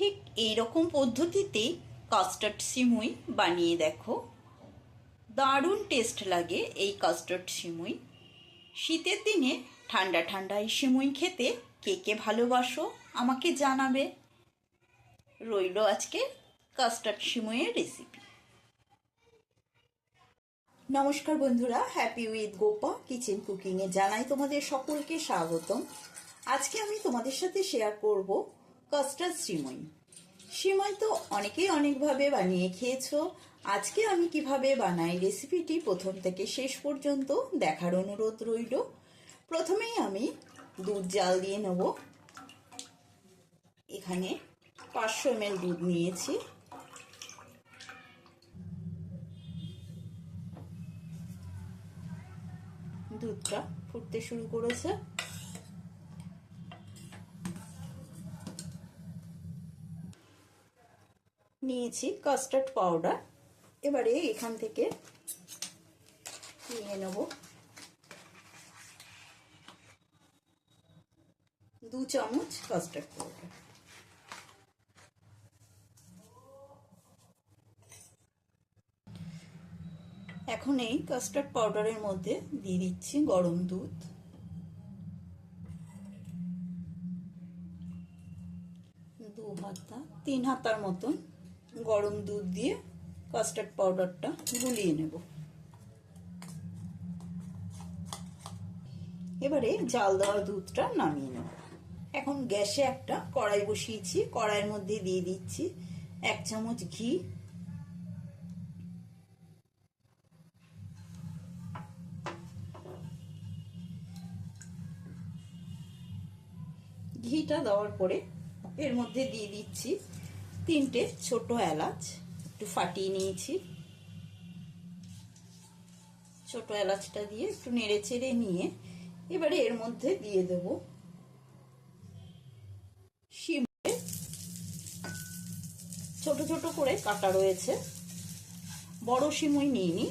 ঠিক এই রকম পদ্ধতিতেই কাস্টার্ড সিমুই বানিয়ে দেখো। দারুণ টেস্ট লাগে এই কাস্টার্ড সিমুই। শীতের দিনে ঠান্ডা ঠান্ডা এই সিমুই খেতে কে কে ভালোবাসো আমাকে জানাবে। রইল আজকে কাস্টার্ড সিমুইয়ের রেসিপি। নমস্কার বন্ধুরা, হ্যাপি উইথ গোপা কিচেন কুকিংয়ে জানাই তোমাদের সকলকে স্বাগতম। আজকে আমি তোমাদের সাথে শেয়ার করব কাস্টার্ড সিমুই। সিমুই তো অনেকেই অনেকভাবে বানিয়ে খেয়েছো। আজকে আমি কিভাবে বানাই রেসিপিটি প্রথম থেকে শেষ পর্যন্ত দেখার অনুরোধ রইল। প্রথমেই আমি দুধ জাল দিয়ে নেব। এখানে 500 ml দুধ নিয়েছি। দুধটা ফুটতে শুরু করেছে। নিয়েছি কাস্টার্ড পাউডার। এবারে এখান থেকে নিয়ে নেব 2 চামচ কাস্টার্ড পাউডার। এখন এই কাস্টার্ড পাউডারের মধ্যে দিয়ে দিচ্ছি গরম দুধ। তিন হাতার মতন গরম দুধ দিয়ে কাস্টার্ড পাউডারটা গুলিয়ে নেব। এবারে জাল দেওয়া দুধটা নামিয়ে নেব। এখন গ্যাসে একটা কড়াই বসিয়েছি। কড়াইয়ের মধ্যে দিয়ে দিচ্ছি 1 চামচ ঘি। ঘিটা দেওয়ার পরে এর মধ্যে দিয়ে দিচ্ছি 3টে ছোট এলাচ, একটু ফাটিয়ে নিয়েছি। ছোট এলাচটা দিয়ে একটু নেড়ে চেড়ে নিয়ে এবারে এর মধ্যে দিয়ে দেব সিমুই। ছোট ছোট করে কাটা রয়েছে, বড় সিমুই নিইনি।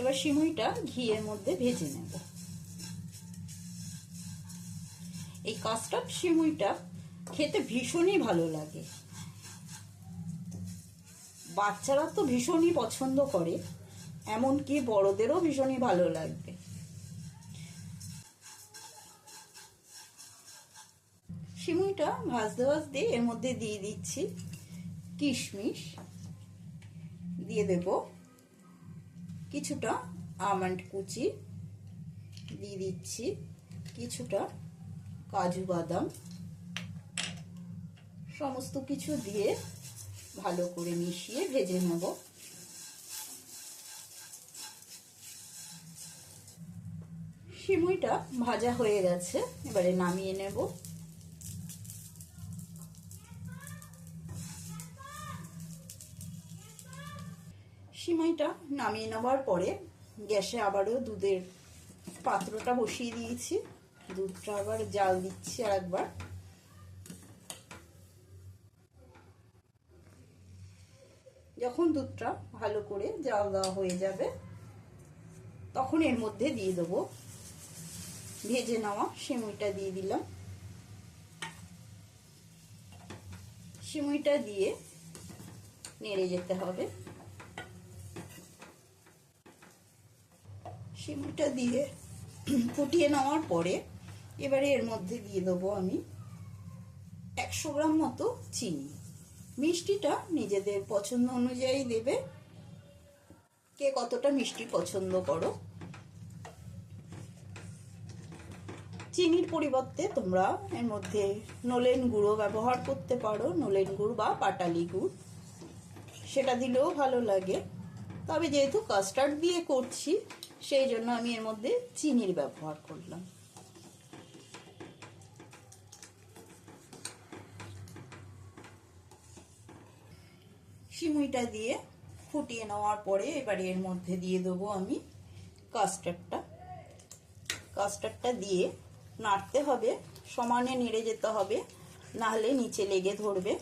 এবার সিমুইটা ঘিয়ের মধ্যে ভেজে নেব। এই কাস্টার্ড সিমুইটা খেতে ভীষণই ভালো লাগে। বাচ্চারা তো ভীষণই পছন্দ করে, এমনকি বড়দেরও ভীষণই ভালো লাগবে। সিমুইটা ভাজতে ভাজতে এর মধ্যে দিয়ে দিচ্ছি কিশমিশ, দিয়ে দেব কিছুটা আমন্ড কুচি, দিয়ে দিচ্ছি কিছুটা কাজু বাদাম। সমস্ত কিছু দিয়ে ভালো করে মিশিয়ে ভেজে নেব। সিমুইটা ভাজা হয়ে গেছে, এবারে নামিয়ে নেব। সিমুইটা নামিয়ে নেওয়ার পরে গ্যাসে আবারও দুধের পাত্রটা বসিয়ে দিয়েছি। দুধটা আবার জাল দিচ্ছি আরেকবার। যখন দুধটা ভালো করে জাল দেওয়া হয়ে যাবে তখন এর মধ্যে দিয়ে দেবো ভেজে নেওয়া সিমুইটা। দিয়ে দিলাম। সিমুইটা দিয়ে নেড়ে যেতে হবে। সিমুইটা দিয়ে ফুটিয়ে নেওয়ার পরে এবারে এর মধ্যে দিয়ে দেবো আমি 100 গ্রাম মতো চিনি। মিষ্টিটা নিজেদের পছন্দ অনুযায়ী দেবে, কে কতটা মিষ্টি পছন্দ করো। চিনির পরিবর্তে তোমরা এর মধ্যে নলেন গুঁড়ো ব্যবহার করতে পারো, নলেন গুড় বা পাটালি গুড়, সেটা দিলেও ভালো লাগে। তবে যেহেতু কাস্টার্ড দিয়ে করছি সেই জন্য আমি এর মধ্যে চিনির ব্যবহার করলাম। সিমুইটা দিয়ে ফুটিয়ে নেওয়ার পরে এবারে এর মধ্যে দিয়ে দেবো আমি কাস্টার্ডটা দিয়ে নাড়তে হবে, সমানে নেড়ে যেতে হবে, নাহলে নিচে লেগে ধরবে।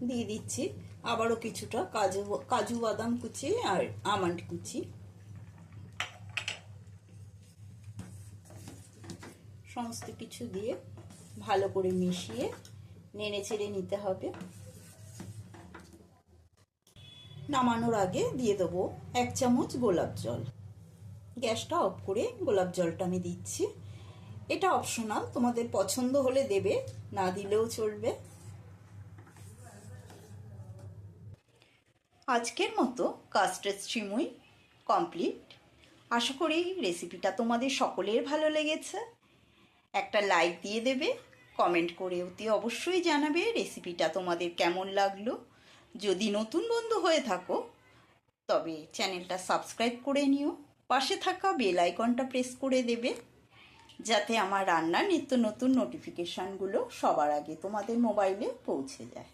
দিয়ে দিচ্ছি আবারও কিছুটা কাজু বাদাম কুচি আর আমন্ড কুচি, সমস্ত কিছু দিয়ে ভালো করে মিশিয়ে নেড়ে চেড়ে নিতে হবে। নামানোর আগে দিয়ে দেবো 1 চামচ গোলাপ জল। গ্যাসটা অফ করে গোলাপ জলটা আমি দিচ্ছি। এটা অপশনাল, তোমাদের পছন্দ হলে দেবে, না দিলেও চলবে। আজকের মতো কাস্টার্ড সিমুই কমপ্লিট। আশা করি রেসিপিটা তোমাদের সকলের ভালো লেগেছে। একটা লাইক দিয়ে দেবে, কমেন্ট করে অতি অবশ্যই জানাবে রেসিপিটা তোমাদের কেমন লাগলো। যদি নতুন বন্ধু হয়ে থাকো তবে চ্যানেলটা সাবস্ক্রাইব করে নিও, পাশে থাকা বেল আইকনটা প্রেস করে দেবে যাতে আমার রান্নার নিত্য নতুন নোটিফিকেশানগুলো সবার আগে তোমাদের মোবাইলে পৌঁছে যায়।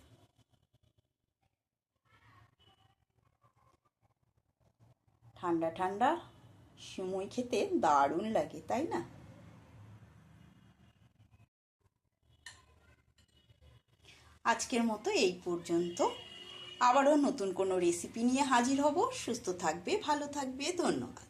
ঠান্ডা ঠান্ডা সিমুই খেতে দারুণ লাগে, তাই না? আজকের মতো এই পর্যন্ত। আবারও নতুন কোনো রেসিপি নিয়ে হাজির হব। সুস্থ থাকবে, ভালো থাকবে, ধন্যবাদ।